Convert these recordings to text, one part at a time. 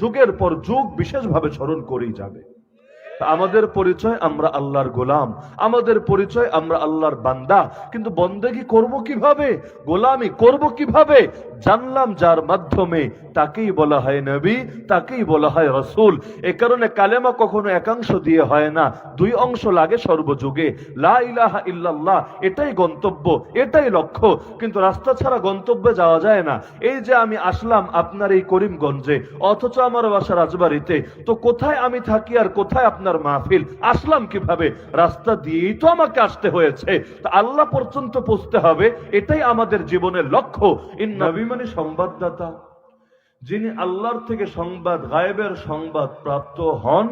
যুগের পর যুগ বিশেষভাবে স্মরণ করেই যাবে। আমাদের পরিচয় আমরা আল্লাহর গোলাম, আমাদের পরিচয় আমরা আল্লাহর বান্দা। কিন্তু বন্দেগী করব কিভাবে, গোলামি করব কিভাবে? জানলাম যার মাধ্যমে, তাকেই বলা হয় নবী, তাকেই বলা হয় রাসূল। এই কারণে কালেমা কখনো একাংশ দিয়ে হয় না, দুই অংশ লাগে সর্বযুগে। লা ইলাহা ইল্লাল্লাহ এটাই গন্তব্য, এটাই লক্ষ্য। কিন্তু রাস্তা ছাড়া গন্তব্যে যাওয়া যায় না। এই যে আমি আসলাম আপনার এই করিমগঞ্জে, অথচ আমার বাসা রাজবাড়িতে, তো কোথায় আমি থাকি আর কোথায় আপনার মাহফিল? আসলাম কিভাবে? রাস্তা দিয়েই তো আমাকে আসতে হয়েছে। তো আল্লাহ পর্যন্ত পৌঁছতে হবে, এটাই আমাদের জীবনের লক্ষ্য। এই নবী মানে সংবাদদাতা, যিনি আল্লাহর থেকে সংবাদ, গায়েবের সংবাদ প্রাপ্ত হন,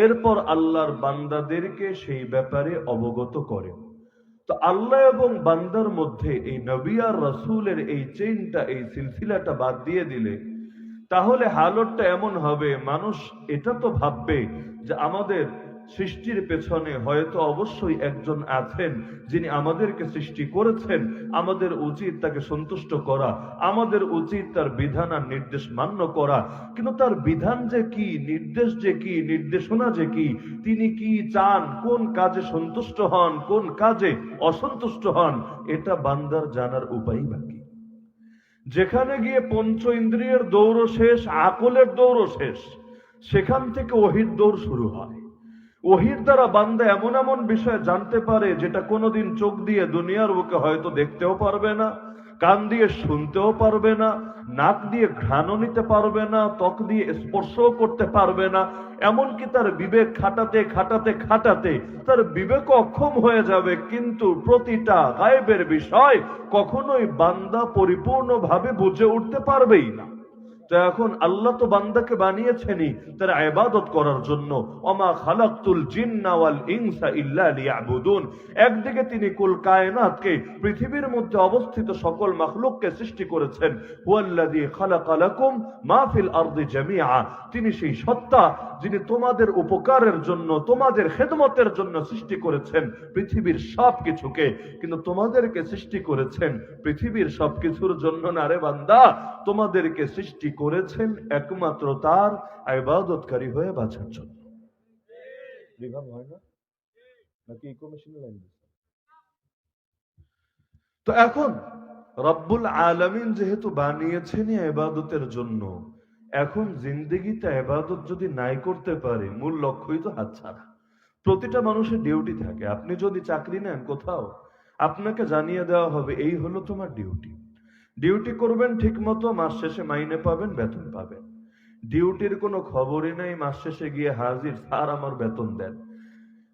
এরপর আল্লাহর বান্দাদেরকে সেই ব্যাপারে অবগত করেন। তো আল্লাহ এবং বান্দার মধ্যে এই নবী আর রাসূলের এই চেইনটা, এই সিলসিলাটা বাদ দিয়ে দিলে তাহলে হালতটা এমন হবে, মানুষ এটা তো ভাববে যে আমাদের সৃষ্টির পেছনে হয়তো অবশ্যই একজন আছেন যিনি আমাদেরকে সৃষ্টি করেছেন, আমাদের উচিত তাকে সন্তুষ্ট করা, আমাদের উচিত তার বিধান আর নির্দেশ মান্য করা। কিন্তু তার বিধান যে কি, নির্দেশ যে কি, নির্দেশনা যে কি, তিনি কি চান, কোন কাজে সন্তুষ্ট হন, কোন কাজে অসন্তুষ্ট হন, এটা বান্দার জানার উপায় বাকি। যেখানে গিয়ে পঞ্চ ইন্দ্রিয়ের দৌড় শেষ, আকলের দৌড় শেষ, সেখান থেকে ওহির দৌড় শুরু হয়। ওহির দ্বারা বান্দা এমন এমন বিষয় জানতে পারে যেটা কোনোদিন চোখ দিয়ে দুনিয়ার বুকে হয়তো দেখতেও পারবে না, কান দিয়ে শুনতেও পারবে না, নাক দিয়ে ঘ্রাণও নিতে পারবে না, ত্বক দিয়ে স্পর্শও করতে পারবে না। এমনকি তার বিবেক খাটাতে খাটাতে খাটাতে তার বিবেক অক্ষম হয়ে যাবে। কিন্তু প্রতিটা গায়েবের বিষয় কখনোই বান্দা পরিপূর্ণভাবে বুঝে উঠতে পারবেই না। তো এখন আল্লাহ তো বান্দাকে বানিয়েছেনই তার ইবাদত করার জন্য। ওমা খালাকতুল জিন্না ওয়াল ইনসা ইল্লা লিয়াবুদুন। একদিকে তিনি কুল কায়নাতকে, পৃথিবীর মধ্যে অবস্থিত সকল মাখলুককে সৃষ্টি করেছেন। হুয়াল্লাযী খালাকা লাকুম মা ফিল আরদি জামিআ। তিনি সেই সত্তা যিনি তোমাদের উপকারের জন্য, তোমাদের খেদমতের জন্য সৃষ্টি করেছেন পৃথিবীর সবকিছুকে। কিন্তু তোমাদেরকে সৃষ্টি করেছেন পৃথিবীর সবকিছুর জন্য না রে বান্দা, তোমাদেরকে সৃষ্টি করেছেন একমাত্র তার ইবাদতকারী হয়ে বাঁচার জন্য। বিভাগ হয় না নাকি ইকোমেশনের লাইন? তো এখন রব্বুল আলামিন যেহেতু বানিয়েছেন ইবাদতের জন্য, এখন জিন্দেগিতে ইবাদত যদি নাই করতে পারে, মূল লক্ষ্যই তো হাতছাড়া। প্রতিটা মানুষের ডিউটি থাকে। আপনি যদি চাকরি নেন কোথাও, আপনাকে জানিয়ে দেওয়া হবে এই হলো তোমার ডিউটি। ডিউটি করবেন ঠিক মতো, মাস শেষে মাইনে পাবেন, বেতন পাবেন। ডিউটির কোনো খবরই নাই, মাস শেষে গিয়ে হাজির, স্যার আমার বেতন দেন।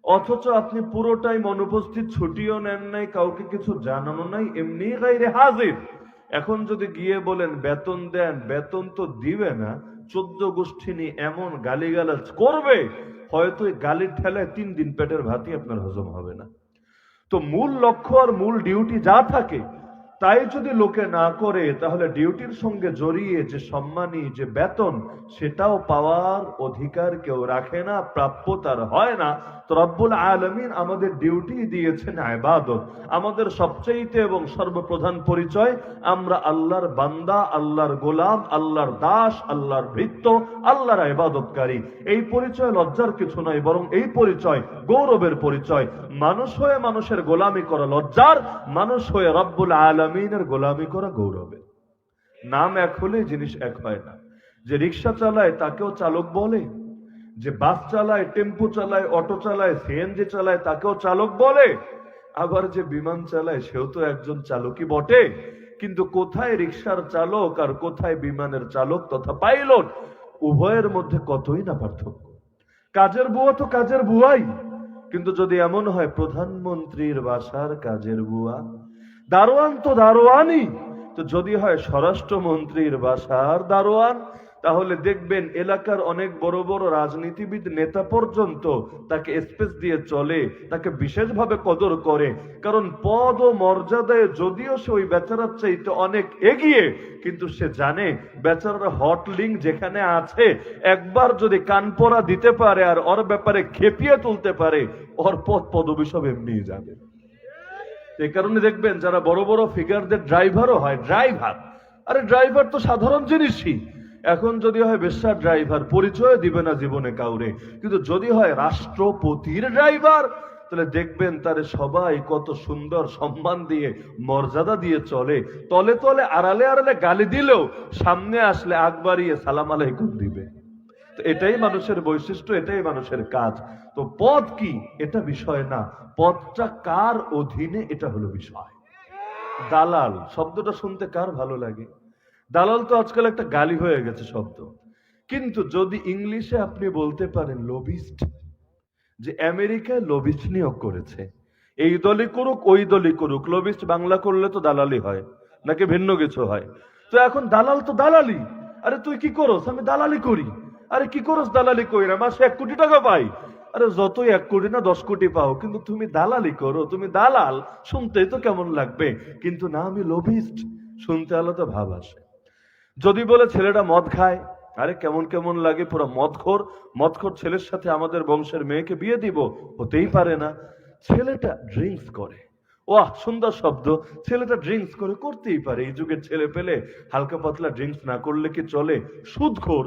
অথচ আপনি পুরো টাইম অনুপস্থিত, ছুটিও নেন নাই, কাউকে কিছু জানানো নাই, এমনি গায়রে হাজির। এখন যদি গিয়ে বলেন বেতন দেন, বেতন তো দিবে না, 14 গোষ্ঠী নিয়ে এমন গালিগালাজ করবে, হয়তো এই গালির ঠেলায় 3 দিন পেটের ভাতই আপনার হজম হবে না। তো মূল লক্ষ্য আর মূল ডিউটি যা থাকে তাই যদি লোকে না করে, তাহলে ডিউটির সঙ্গে জড়িয়ে যে সম্মানী, যে বেতন, সেটাও পাওয়ার অধিকার কেউ রাখে না, প্রাপ্য তার হয় না। তো রব্বুল আলামিন আমাদের ডিউটি দিয়েছেন ইবাদত। আমাদের সবচেয়ে এবং সর্বপ্রধান পরিচয়, আমরা আল্লাহর বান্দা, আল্লাহর গোলাম, আল্লাহর দাস, আল্লাহর ভৃত্য, আল্লাহর ইবাদতকারী। এই পরিচয় লজ্জার কিছু নয়, বরং এই পরিচয় গৌরবের পরিচয়। মানুষ হয়ে মানুষের গোলামি করা লজ্জার, মানুষ হয়ে রব্বুল আলামিনের গোলামি করা গৌরবের। নাম এক হলে জিনিস এক হয় না। যে রিক্সা চালায় তাকেও চালক বলে, যে বাস চালায়, টেম্পো চালায়, অটো চালায়, সিএনজি চালায় তাকেও চালক বলে, আবার যে বিমান চালায় সেও তো একজন চালকই বটে। কিন্তু কোথায় রিক্সার চালক আর কোথায় বিমানের চালক তথা পাইলট, উভয়ের মধ্যে কতই না পার্থক্য। কাজের বুয়া তো কাজের বুয়াই, কিন্তু যদি এমন হয় প্রধানমন্ত্রীর বাসার কাজের বুয়া, দারোয়ান তো দারোয়ানই। তো যদি হয় স্বরাষ্ট্রমন্ত্রীর বাসার দারোয়ান, তাহলে দেখবেন এলাকার অনেক বড় বড় রাজনীতিবিদ, নেতা পর্যন্ত তাকে স্পেস দিয়ে চলে, তাকে বিশেষভাবে কদর করে। কারণ পদ ও মর্যাদায় যদিও সে ওই বেচারার চাইতে অনেক এগিয়ে, কিন্তু সে জানে বেচারার হট লিঙ্ক যেখানে আছে, একবার যদি কানপরা দিতে পারে আর ওর ব্যাপারে খেপিয়ে তুলতে পারে, ওর পদ পদবি সব এমনি যাবে। এই কারণে দেখবেন যারা বড় বড় ফিগারদের ড্রাইভারও হয়, ড্রাইভার, আরে ড্রাইভার তো সাধারণ জিনিসই, এখন যদি হয় বেশ্যার ড্রাইভার, পরিচয় দিবে না জীবনে কাউরে, কিন্তু যদি হয় রাষ্ট্রপতির ড্রাইভার, তাহলে দেখবেন তারে সবাই কত সুন্দর সম্মান দিয়ে মর্যাদা দিয়ে চলে। তলে তলে আড়ালে আড়ালে গালি দিলেও সামনে আসলে আগ বাড়িয়ে সালাম আলাইকুম দিবে। তো এটাই মানুষের বৈশিষ্ট্য, এটাই মানুষের কাজ। তো পদ কি এটা বিষয় না, পদটা কার অধীনে এটা হলো বিষয়। দালাল শব্দটা শুনতে কার ভালো লাগে? দালাল তো আজকাল একটা গালি হয়ে গেছে শব্দ। কিন্তু যদি ইংলিশে আপনি বলতে পারেন লবিস্ট, যে আমেরিকায় লবিস্ট নিয়োগ করেছে, এই দলই করুক ওই দলই করুক, লবিস্ট বাংলা করলে তো দালালি হয় নাকি ভিন্ন কিছু হয়? তো এখন দালাল তো দালালি। আরে তুই কি করস? আমি দালালি করি। আরে কি করস? দালালি করি না, মাসে 1 কোটি টাকা পাই। আরে যতই 1 কোটি না 10 কোটি পাও, কিন্তু তুমি দালালি করো, তুমি দালাল, শুনতেই তো কেমন লাগবে। কিন্তু না, আমি লবিস্ট, শুনতে আলাদা ভাব আসে। যদি বলে ছেলেটা মদ খায়, আরে কেমন কেমন লাগে, পুরো মদখোর। মদখোর ছেলের সাথে আমাদের বংশের মেয়েকে বিয়ে দিব? হতেই পারে না। ছেলেটা ড্রিঙ্কস করে, ওয়াহ সুন্দর শব্দ, ছেলেটা ড্রিঙ্কস করে, করতেই পারে। এই যুগের ছেলে পেলে হালকা পাতলা ড্রিঙ্কস না করলে কি চলে? সুদখোর,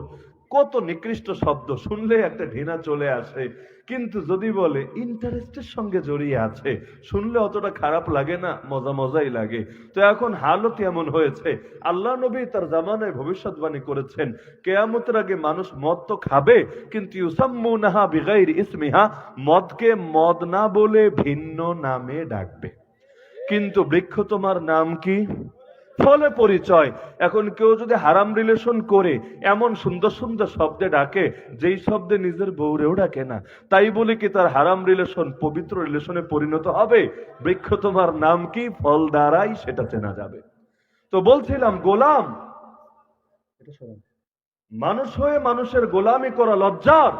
কত নিকৃষ্ট শব্দ, শুনলে একটা ঘৃণা চলে আসে। কিন্তু যদি বলে ইন্টারেস্টের সঙ্গে জড়িয়ে আছে, শুনলে অতটা খারাপ লাগে না, মজা মজাই লাগে। তো এখন হালত এমন হয়েছে, আল্লাহ নবী তার জামানায় ভবিষ্যৎবাণী করেছেন কিয়ামতের আগে মানুষ মদ তো খাবে, কিন্তু ইউসাম্মুনাহা বিগাইরি ইসমিহা, মদকে মদ না বলে ভিন্ন নামে ডাকবে। কিন্তু বৃক্ষ তোমার নাম কি? ফলে পরিচয়। এখন কেউ যদি হারাম রিলেশন করে এমন সুন্দর সুন্দর শব্দে ডাকে, যেই শব্দে নিজের বউরেও ডাকে না, তাই বলে কি তার হারাম রিলেশন পবিত্র রিলেশনে পরিণত হবে? বৃক্ষ তোমার নাম কি, ফল দ্বারাই সেটা চেনা যাবে। তো বলছিলাম গোলাম, মানুষ হয়ে মানুষের গোলামি করা লজ্জার,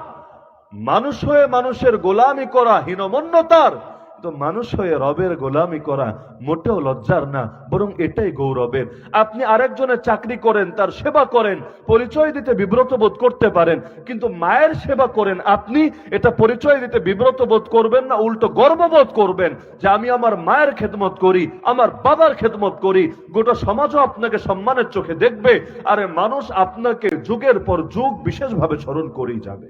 মানুষ হয়ে মানুষের গোলামি করা হীনমন্যতার, তো মানুষ হয়ে রবের গোলামি করা মোটেও লজ্জার না, বরং এটাই গৌরবের। আপনি আরেকজনের চাকরি করেন, তার সেবা করেন, পরিচয় দিতে বিব্রত বোধ করতে পারেন, কিন্তু মায়ের সেবা করেন আপনি, এটা পরিচয় দিতে বিব্রত বোধ করবেন না, উল্টো গর্ববোধ করবেন যে আমি আমার মায়ের খেদমত করি, আমার বাবার খেদমত করি। গোটা সমাজও আপনাকে সম্মানের চোখে দেখবে। আরে মানুষ আপনাকে যুগের পর যুগ বিশেষভাবে স্মরণ করেই যাবে।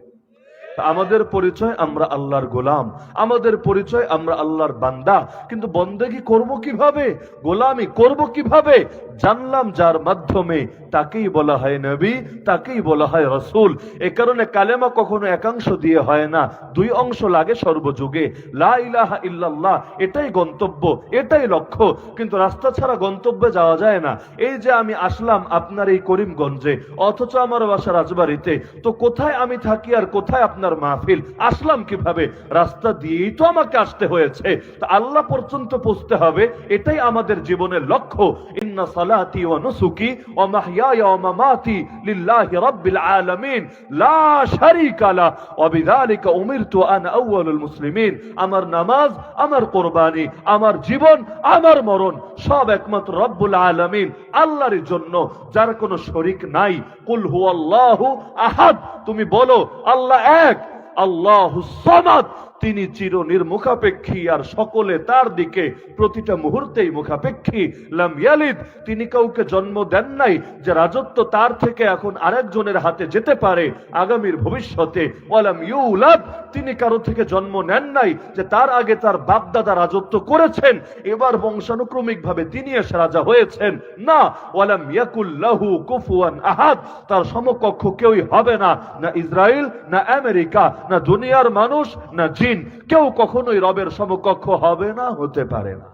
আমাদের পরিচয় আমরা আল্লাহর গোলাম, আমাদের পরিচয় আমরা আল্লাহর বান্দা, কিন্তু বন্দেগী করব কিভাবে, গোলামি করব কিভাবে? জানলাম যার মাধ্যমে, তাকেই বলা হয় নবী, তাকেই বলা হয় রাসূল। এ কারণে কালেমা কখনো একাংশ দিয়ে হয় না, 2 অংশ লাগে সর্বযুগে। লা ইলাহা ইল্লাল্লাহ, এটাই গন্তব্য, এটাই লক্ষ্য। কিন্তু রাস্তা ছাড়া গন্তব্যে যাওয়া যায় না। এই যে আমি আসলাম আপনার এই করিমগঞ্জে, অথচ আমার বাসা রাজবাড়িতে, তো কোথায় আমি থাকি আর কোথায় আপনার মাহফিল? আসলাম কিভাবে? রাস্তা দিয়েই তো আমাকে আসতে হয়েছে। তো আল্লাহ পর্যন্ত পৌঁছতে হবে, এটাই আমাদের জীবনের লক্ষ্য। ইন্না সালাতি ওয়া নুসুকি ওয়া মাহইয়ায়া ওয়া মামাতি লিল্লাহি রাব্বিল আলামিন লা শারীকা লা ওয়া বিযালিকা উমিরতু আনা আউয়ালুল মুসলিমিন। আমার নামাজ, আমার কুরবানি, আমার জীবন, আমার মরণ সব একমাত্র রব্বুল আলামিন আল্লাহর জন্য, যার কোনো শরীক নাই। কুল হুয়াল্লাহু আহাদ, তুমি বলো আল্লাহ এক, আল্লাহুস সামাদ, তিনি চিরনির্মুখাপেক্ষী আর সকলে তার দিকে প্রতিটা মুহূর্তেই মুখাপেক্ষী। লাম ইয়ালিদ, তিনি কাউকে জন্ম দেন নাই যে রাজত্ব তার থেকে এখন আরেকজনের হাতে যেতে পারে আগামীর ভবিষ্যতে। ওয়ালাম ইউলাদ, তিনি কারো থেকে জন্ম নেন নাই যে তার আগে তার বাপদাদা রাজত্ব করেছেন, এবার বংশানুক্রমিক ভাবে তিনি এসে রাজা হয়েছেন। না, ওয়ালাম ইয়াকুল লাহু কুফুয়ান আহাদ, তার সমকক্ষ কেউই হবে না, না ইসরায়েল, না আমেরিকা, না দুনিয়ার মানুষ, না জিন, কেউ কখনোই রবের সমকক্ষ হবে না, হতে পারে না।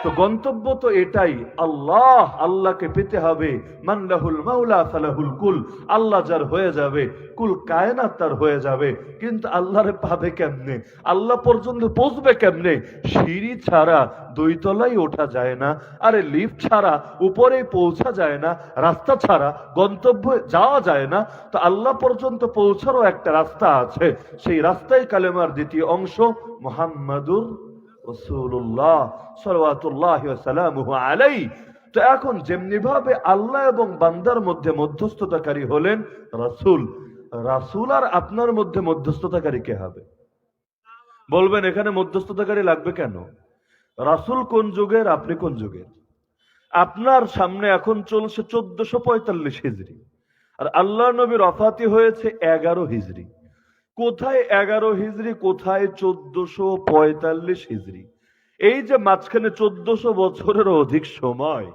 তো গন্তব্য তো এটাই, আল্লাহ, আল্লাহকে পেতে হবে। মান লাহুল মাওলা ফালাহুল কুল, আল্লাহ যার হয়ে যাবে, কুল কায়নাত তার হয়ে যাবে। কিন্তু আল্লাহরে পাবে কেমনে? আল্লাহ পর্যন্ত পৌঁছবে কেমনে? সিঁড়ি ছাড়া 2 তলায় ওঠা যায় না, আরে লিফট ছাড়া উপরে পৌঁছা যায় না, রাস্তা ছাড়া গন্তব্যে যাওয়া যায় না। তো আল্লাহ পর্যন্ত পৌঁছারও একটা রাস্তা আছে, সেই রাস্তায় কালেমার দ্বিতীয় অংশ মুহাম্মাদুর রাসূলুল্লাহ সাল্লাল্লাহু ওয়া সাল্লামুহু আলাইহি। তো এখন যেমনি ভাবে আল্লাহ এবং বান্দার মধ্যে মধ্যস্থতাকারী হলেন রাসূল, রাসূল আর আপনার মধ্যে মধ্যস্থতাকারী কে হবে? বলবেন এখানে মধ্যস্থতাকারী লাগবে কেন? রাসূল কোন যুগের, আপনি কোন যুগের? আপনার সামনে এখন চলছে 1445 হিজরি, আর আল্লাহ নবীর ওফাতি হয়েছে 11 হিজরি। কোথায় 11 হিজরি, কোথায় 1445 হিজরি। এই যে মাঝখানে 1400 বছরের অধিক সময়।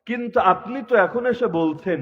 কিন্তু আপনি তো এখন এসে বলছেন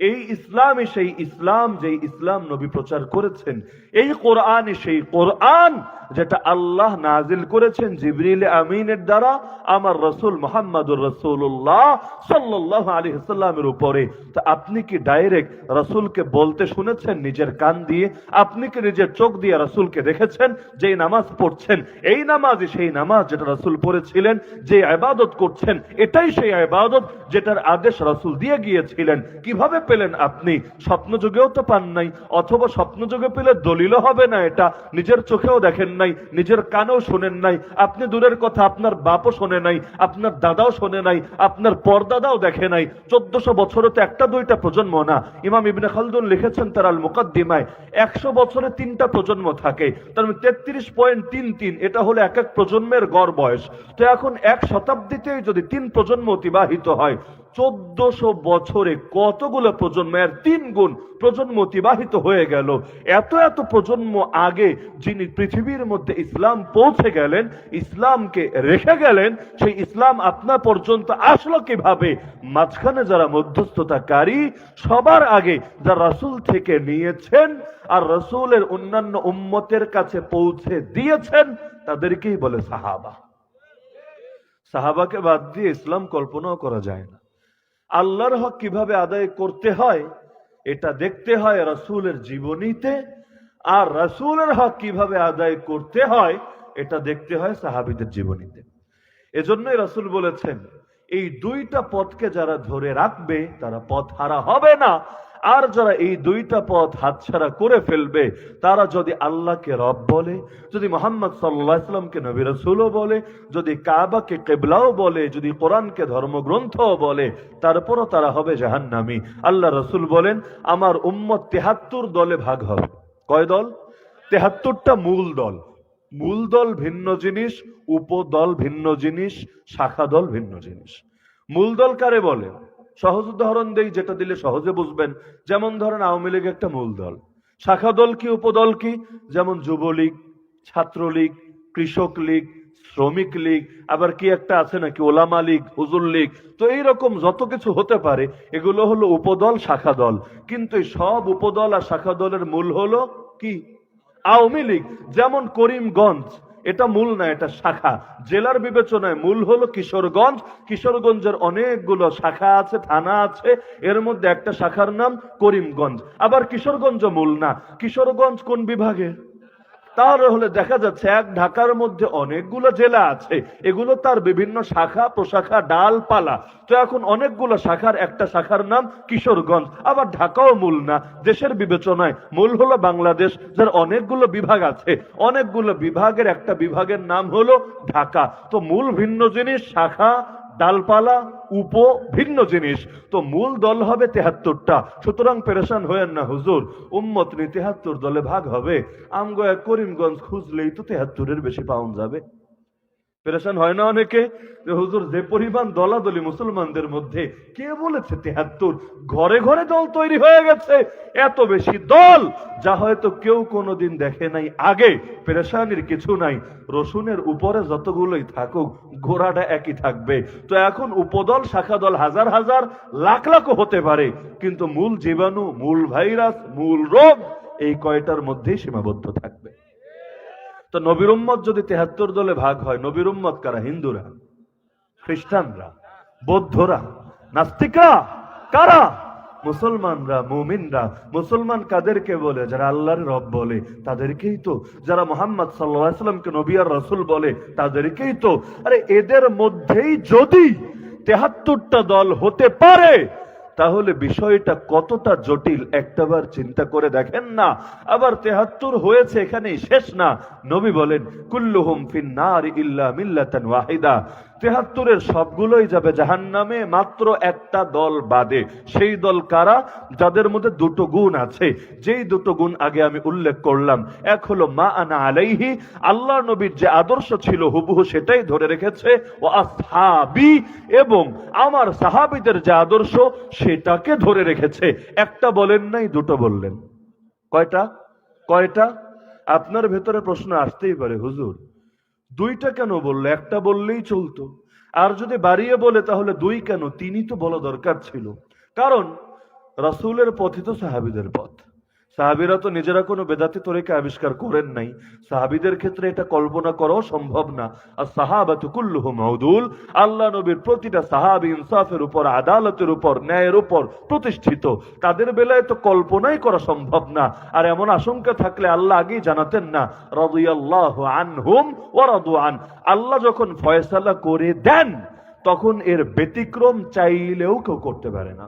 এই ইসলামই সেই ইসলাম যে ইসলাম নবী প্রচার করেছেন, এই কোরআনই সেই কোরআন যেটা আল্লাহ নাজিল করেছেন জিবরিল আমিনের দ্বারা আমার রাসূল মুহাম্মদুর রাসূলুল্লাহ সাল্লাল্লাহু আলাইহি ওয়াসাল্লামের উপরে। তো আপনি কি ডাইরেক্ট রাসূলকে বলতে শুনেছেন নিজের কান দিয়ে? আপনি কি নিজের চোখ দিয়ে রাসূলকে দেখেছেন? যে নামাজ পড়ছেন এই নামাজই সেই নামাজ যেটা রাসূল পড়েছিলেন, যে ইবাদত করছেন এটাই সেই ইবাদত যেটার আদেশ রাসূল দিয়ে গিয়েছিলেন। কিভাবে পেলেন আপনি? স্বপ্ন যুগেও তো পান নাই, অথবা স্বপ্ন যুগে পেলে দলিলও হবে না। এটা নিজের চোখেও দেখেন নাই, নিজের কানেও শোনেন নাই। আপনি দূরের কথা আপনার বাপও শোনে নাই, আপনার দাদাও শোনে নাই, আপনার পরদাদাও দেখে নাই। 1400 বছরে তো একটা দুইটা প্রজন্ম না। ইমাম ইবনে খালদুন লিখেছেন তার আল মুকাদ্দিমায় 100 বছরে 3টা প্রজন্ম থাকে, তার মানে 33.33। এটা হলো এক এক প্রজন্মের গড় বয়স। তো এখন এক শতাব্দীতেই যদি 3 প্রজন্ম অতিবাহিত হয়, 1400 বছরে কতগুলো প্রজন্ম, এর 3 গুণ প্রজন্ম অতিবাহিত হয়ে গেল। এত এত প্রজন্ম আগে যিনি পৃথিবীর মধ্যে ইসলাম পৌঁছে গেলেন, ইসলামকে রেখে গেলেন, সেই ইসলাম আপনার পর্যন্ত আসলো কিভাবে? মাঝখানে যারা মধ্যস্থতাকারী, সবার আগে যারা রাসূল থেকে নিয়েছেন আর রাসূলের অন্যান্য উম্মতের কাছে পৌঁছে দিয়েছেন, তাদেরকেই বলে সাহাবা। সাহাবাকে বাদ দিয়ে ইসলাম কল্পনাও করা যায় না। আল্লাহর হক কিভাবে আদায় করতে হয় এটা দেখতে হয় রাসূলের জীবনীতে, আর রাসূলের হক কিভাবে আদায় করতে হয় এটা দেখতে হয় সাহাবীদের জীবনীতে। এজন্যই রাসূল বলেছেন এই 2টা পথকে যারা ধরে রাখবে তারা পথ হারা হবে না। আর যারা এই 2টা পথ হাতছাড়া করে ফেলবে, তারা যদি আল্লাহকে রব বলে, যদি মুহাম্মদ সাল্লাল্লাহু আলাইহি ওয়াসাল্লামকে নবী রাসূলও বলে, যদি কাবাকে কিবলাও বলে, যদি কোরআনকে ধর্মগ্রন্থও বলে, তারপরও তারা হবে জাহান্নামী। আল্লাহ রাসূল বলেন আমার উম্মত 73 দলে ভাগ হবে। কয় দল? 73টা মূল দল। মূল দল ভিন্ন জিনিস, উপদল ভিন্ন জিনিস, শাখা দল ভিন্ন জিনিস। মূল দল কারে বলে? সহজ উদাহরণ দেই, যেটা দিলে সহজে বুঝবেন। যেমন ধরেন আওয়ামী লীগ একটা মূল দল। শাখা দল কি, উপদল কি? যেমন যুবলীগ, ছাত্রলীগ, কৃষক লীগ, শ্রমিক লীগ, আবার কি একটা আছে নাকি ওলামা লীগ, হুজুর লীগ। তো এইরকম যত কিছু হতে পারে এগুলো হলো উপদল, শাখা দল। কিন্তু এই সব উপদল আর শাখা দলের মূল হলো কি? আওয়ামী লীগ। যেমন করিমগঞ্জ, এটা মূল না, এটা শাখা। জেলার বিবেচনায় মূল হলো কিশোরগঞ্জ। কিশোরগঞ্জের অনেকগুলো শাখা আছে, থানা আছে, এর মধ্যে একটা শাখার নাম করিমগঞ্জ। আবার কিশোরগঞ্জ মূল না। কিশোরগঞ্জ কোন বিভাগে? তাহলে দেখা যাচ্ছে এক ঢাকার মধ্যে অনেকগুলো জেলা আছে, এগুলো তার বিভিন্ন শাখা প্রশাখা ডালপালা। তো এখন অনেকগুলো শাখার একটা শাখার নাম কিশোরগঞ্জ। আবার ঢাকাও মূল না, দেশের বিবেচনায় মূল হলো বাংলাদেশ, যার অনেকগুলো বিভাগ আছে। অনেকগুলো বিভাগের একটা বিভাগের নাম হলো ঢাকা। তো মূল ভিন্ন জিনিস, শাখা ডালপালা উপ ভিন্ন জিনিস। তো মূল দল হবে 73টা। সুতরাং পেরেশান হয়েন না হুজুর, উম্মত নি 73 দলে ভাগ হবে। আমগো করিমগঞ্জ খুঁজলেই তো 73-এর বেশি পাউন্ড যাবে। পেরেশান হয় না অনেকে যে হুজুর যে পরিমাণ দলাদলি মুসলমানদের মধ্যে, কে বলেছে 73? ঘরে ঘরে দল তৈরি হয়ে গেছে, এত বেশি দল যা হয়তো কেউ কোনোদিন দেখে নাই আগে। পেরেশানির কিছু নাই, রসুনের উপরে যতগুলোই থাকুক ঘোড়াটা একই থাকবে। তো এখন উপদল শাখা দল হাজার হাজার লাখ লাখও হতে পারে, কিন্তু মূল জীবাণু, মূল ভাইরাস, মূল রোগ এই কয়টার মধ্যেই সীমাবদ্ধ থাকবে। তো নবীর উম্মত যদি 73 দলে ভাগ হয়, নবীর উম্মত কারা? হিন্দুরা, খ্রিস্টানরা, বৌদ্ধরা, নাস্তিকরা, কারা? মুসলমানরা, মুমিনরা। মুসলমান কাদেরকে বলে? যারা আল্লাহর রব বলে তাদেরকেই তো। যারা মুহাম্মদ সাল্লাল্লাহু আলাইহি ওয়াসাল্লামকে নবী আর রাসূল বলে তাদেরকেই তো। আরে এদের মধ্যেই যদি 73টা দল হতে পারে, তাহলে বিষয়টা কতটা জটিল একটাবার চিন্তা করে দেখেন না। আবার 73 হয়েছে এখানেই শেষ না। নবী বলেন কুল্লুহুম ফিন নার ইল্লা মিল্লাতান ওয়াহিদা, 73-এর সবগুলোই যাবে জাহান্নামে, মাত্র একটা দল বাদে। সেই দল কারা? যাদের মধ্যে দুটো গুণ আছে, যেই দুটো গুণ আগে আমি উল্লেখ করলাম। এক হলো মা আনা আলাইহি, আল্লাহ নবীর যে আদর্শ ছিল হুবহু সেটাই ধরে রেখেছে, ও আসহাবি, এবং আমার সাহাবীদের যে আদর্শ সেটাকে ধরে রেখেছে। একটা বলেন নাই, দুটো বললেন। কয়টা? কয়টা? আপনার ভেতরে প্রশ্ন আসতেই পারে, হুজুর দুইটা কেন বললো? একটা বললেই চলতো। আর যদি বাড়িয়ে বলে তাহলে দুই কেন? তিনি তো বলা দরকার ছিল। কারণ রাসূলের পথই তো সাহাবীদের পথ। সাহাবীরা তো নিজেরা কোনো বেদাতি তরিকা আবিষ্কার করেন নাই। সাহাবীদের ক্ষেত্রে এটা কল্পনা করাও সম্ভব না। আর সাহাবাতু কুল্লুহুম মাউদুল, আল্লাহ নবীর প্রতিটা সাহাবী ইনসাফের উপর, আদালতের উপর, ন্যায়ের উপর প্রতিষ্ঠিত। তাদের বেলায় তো কল্পনাই করা সম্ভব না। আর এমন আশঙ্কা থাকলে আল্লাহ আগেই জানাতেন না, রাদিয়াল্লাহু আনহুম ওয়া রাদু আন। আল্লাহ যখন ফয়সালা করে দেন তখন এর ব্যতিক্রম চাইলেও কেউ করতে পারে না।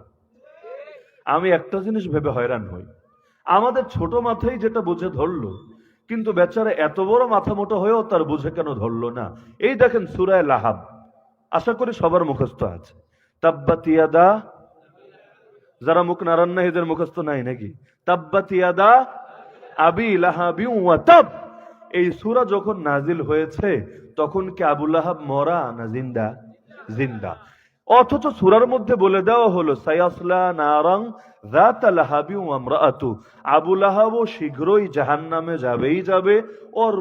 আমি একটা জিনিস ভেবে হয়রান হই, আমাদের ছোট মাথায় যেটা বুঝে ধরলো, কিন্তু বেচারা এত বড় মাথা মোটা হয়েও তার বুঝে কেন ধরলো না? এই দেখেন সূরা লাহাব, আশা করি সবার মুখস্থ আছে। তাব্বাত ইয়াদা, যারা মুখ নারান না এদের মুখস্থ নাই নাকি? তাব্বাত ইয়াদা আবি লাহাবি ওয়া তাব। এই সূরা যখন নাজিল হয়েছে তখন কি আবু লাহাব মরা না জিন্দা? জিন্দা। অথচ সূরার মধ্যে বলে দেওয়া হলো সায়াসলা নারাং যাতা লাহাবি ওয়া ইমরাআতু, আবু লাহাবও শীঘ্রই জাহান্নামে যাবেই যাবে, ওর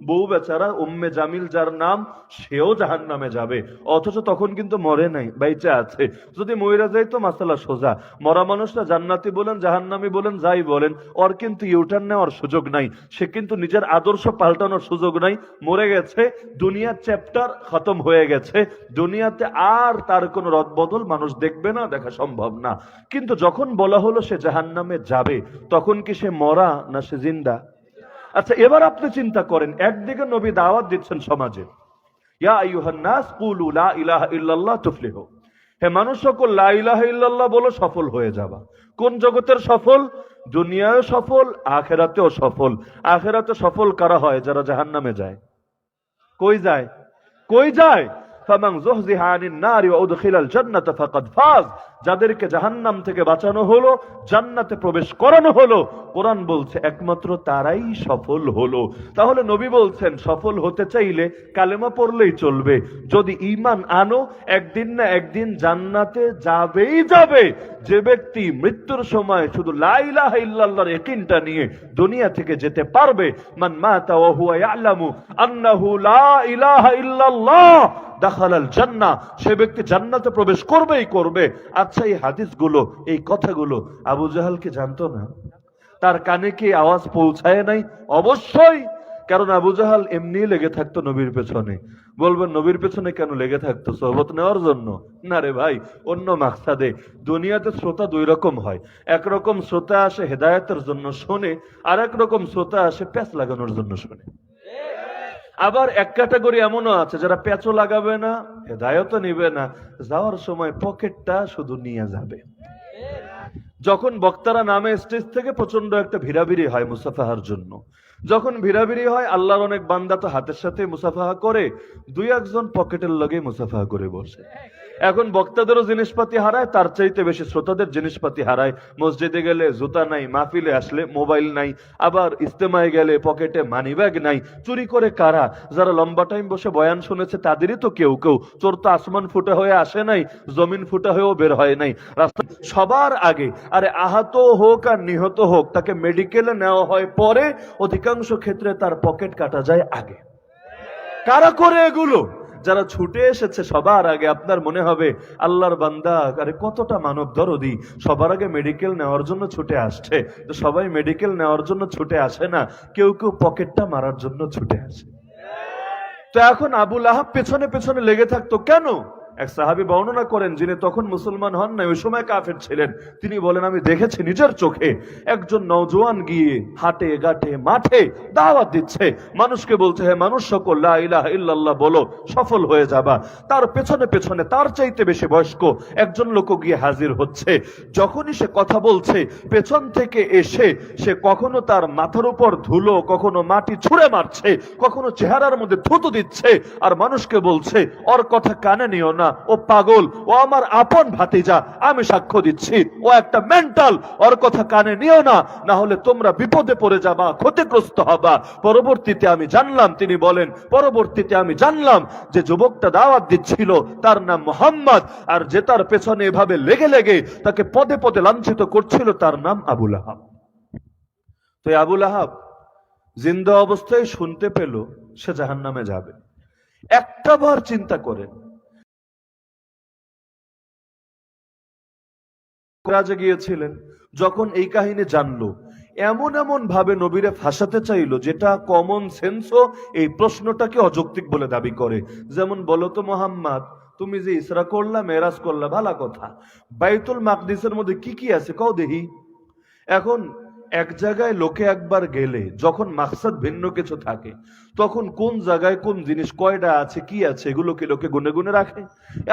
বউ বেচারা উম্মে জামিল যার নাম, সেও জাহান্নামে যাবে। অথচ তখন কিন্তু মরে নাই, বাইচা আছে। যদি মইরা যায় তো মাসালা সোজা। মরা মানুষরা জান্নাতি বলেন জাহান্নামী বলেন যাই বলেন, ওর কিন্তু ইউটার্ন নেওয়ার সুযোগ নাই, সে কিন্তু নিজের আদর্শ পাল্টানোর সুযোগ নাই। মরে গেছে, দুনিয়ার চ্যাপ্টার খতম হয়ে গেছে, দুনিয়াতে আর তার কোনো রদবদল মানুষ দেখবে না, দেখা সম্ভব না। কিন্তু যখন বলা হলো সে জাহান্নামে যাবে, তখন কি সে মরা না সে জিন্দা? আচ্ছা এবার আপনি চিন্তা করেন, একদিকে নবী দাওয়াত দিচ্ছেন সমাজে, ইয়া আইয়ুহান নাস কুলু লা ইলাহা ইল্লাল্লাহ তুফলিহু, হে মানুষ সকল লা ইলাহা ইল্লাল্লাহ বলো সফল হয়ে যাবা। কোন জগতের সফল? দুনিয়ায় সফল, আখিরাতেও সফল। আখিরাতে সফল কারা হয়? যারা জাহান্নামে যায়। কই যায়? কই যায়? ফামান যুহজিহা আনিন নারি ওয়া উদখিলাল জান্নাতা ফাকাদ ফাজ, যাদেরকে জাহান্নাম থেকে বাঁচানো হলো, জান্নাতে প্রবেশ করানো হলো, কোরআন বলছে একমাত্র তারাই সফল হলো। তাহলে নবী বলছেন সফল হতে চাইলে কালেমা পড়লেই চলবে। যদি ঈমান আনো, একদিন না একদিন জান্নাতে যাবেই যাবে। যে ব্যক্তি মৃত্যুর সময় শুধু লা ইলাহা ইল্লাল্লাহর ইয়াকিনটা নিয়ে দুনিয়া থেকে যেতে পারবে, মান মাতা ওয়া হুয়া ইয়ালামু আন্নাহু লা ইলাহা ইল্লাল্লাহ দাখালাল জান্নাহ, সে ব্যক্তি জান্নাতে প্রবেশ করবেই করবে। আচ্ছা এই হাদিসগুলো, এই কথাগুলো আবু জাহালকে জানতো না? তার কানে কি আওয়াজ পৌঁছায় নাই? অবশ্যই। কারণ আবু জাহাল এমনি লেগে থাকতো নবীর পেছনে। বলবেন নবীর পেছনে কেন লেগে থাকতো? সোহবত নেওয়ার জন্য? না রে ভাই, অন্য মাকসাদে। দুনিয়াতে শ্রোতা দুই রকম হয়, একরকম শ্রোতা আসে হেদায়েতের জন্য শোনে, আর এক রকম শ্রোতা আসে প্যাচ লাগানোর জন্য শোনে। আবার এক ক্যাটাগরি এমনও আছে যারা পেঁচও লাগাবে না, হেদায়েতও নিবে না, যাওয়ার সময় পকেটটা শুধু নিয়ে যাবে। যখন বক্তারা নামে স্টেজ থেকে প্রচন্ড একটা ভিড়াভিড়ি হয় মুসাফাহার জন্য। যখন ভিড়াভিড়ি হয়, আল্লাহর অনেক বান্দা তো হাতের সাথে মুসাফাহা করে, দুই একজন পকেটের লগে মুসাফাহা করে বসে। এখন বক্তাদেরও জিনিসপাতি হারায়, তার চাইতে বেশি শ্রোতাদের জিনিসপাতি হারায়। মসজিদে গেলে জুতা নাই, মাহফিলে আসলে মোবাইল নাই, আবার ইস্তেমায় গেলে পকেটে মানি ব্যাগ নাই। চুরি করে কারা? যারা লম্বা টাইম বসে বয়ান শুনেছে তাদেরই তো কেউ কেউ। চোর তো আসমান ফুটা হয়ে আসে নাই, জমিন ফুটা হয়েও বের হয় নাই। রাস্তা সবার আগে, আরে আহত হোক আর নিহত হোক, তাকে মেডিকেলে নেওয়া হয় পরে, অধিকাংশ ক্ষেত্রে তার পকেট কাটা যায় আগে। কারা করে এগুলো? যারা ছুটে এসেছে সবার আগে। আপনার মনে হবে আল্লাহর বান্দা আরে কতটা মানব দরদি, সবার আগে মেডিকেল নেওয়ার জন্য ছুটে আসছে। তো সবাই মেডিকেল নেওয়ার জন্য ছুটে আসে না, কেউ কেউ পকেটটা মারার জন্য ছুটে আসে। তো এখন আবু লাহাব পেছনে পেছনে লেগে থাকতো কেন? এক সাহাবী বর্ণনা করেন, যিনি তখন মুসলমান হন না, ওই সময় কাফের ছিলেন। তিনি বলেন, আমি দেখেছি নিজের চোখে একজন নওজোয়ান গিয়ে হাটে ঘাটে মাঠে দাওয়াত দিচ্ছে, মানুষকে বলছে, হে মানুষ সকল, লা ইলাহা ইল্লাল্লাহ বলো, সফল হয়ে যাবা। তার পেছনে পেছনে তার চাইতে বেশি বয়স্ক একজন লোক গিয়ে হাজির হচ্ছে। যখনই সে কথা বলছে, পেছন থেকে এসে সে কখনো তার মাথার উপর ধুলো, কখনো মাটি ছুঁড়ে মারছে, কখনো চেহারার মধ্যে থুতু দিচ্ছে, আর মানুষকে বলছে, ওর কথা কানে নিও না, ও পাগল, ও আমার আপন ভাতিজা, আমি সাক্ষ্য দিচ্ছি ও একটা মেন্টাল, ওর কথা কানে নিও না, না হলে তোমরা বিপদে পড়ে যাবা, ক্ষতিগ্রস্ত হবা। পরবর্তীতে আমি জানলাম, তিনি বলেন, পরবর্তীতে আমি জানলাম যে যুবকটা দাওয়াত দিচ্ছিল তার নাম মুহাম্মদ, আর যে তার পেছনে এভাবে লেগে লেগে তাকে পদে পদে লাঞ্ছিত করছিল তার নাম আবু লাহাব। তো এই আবু লাহাব জিন্দা অবস্থায় শুনতে পেল সে জাহান্নামে যাবে। একটা বার চিন্তা করেন, রাজা গিয়েছিলেন, যখন এই কাহিনী জানলো, এমন এমন ভাবে নবীরে ফাঁসাতে চাইলো যেটা কমন সেন্সও এই প্রশ্নটাকে অযৌক্তিক বলে দাবি করে। যেমন, বলো তো মোহাম্মদ, তুমি যে ইসরা করলা, মেরাজ করলা, ভালো কথা, বাইতুল মাকদিসের মধ্যে কি কি আছে কও দেখি। এখন এক জায়গায় লোকে একবার গেলে যখন মাকসাদ ভিন্ন কিছু থাকে, তখন কোন জায়গায় কোন জিনিস কয়টা আছে, কি আছে, এগুলোকে লোকে গুনে গুনে রাখে।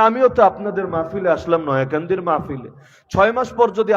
আমিও তো আপনাদের মাহফিলে আসলাম, নয়াকান্দির মাহফিলে, 6 মাস পর যদি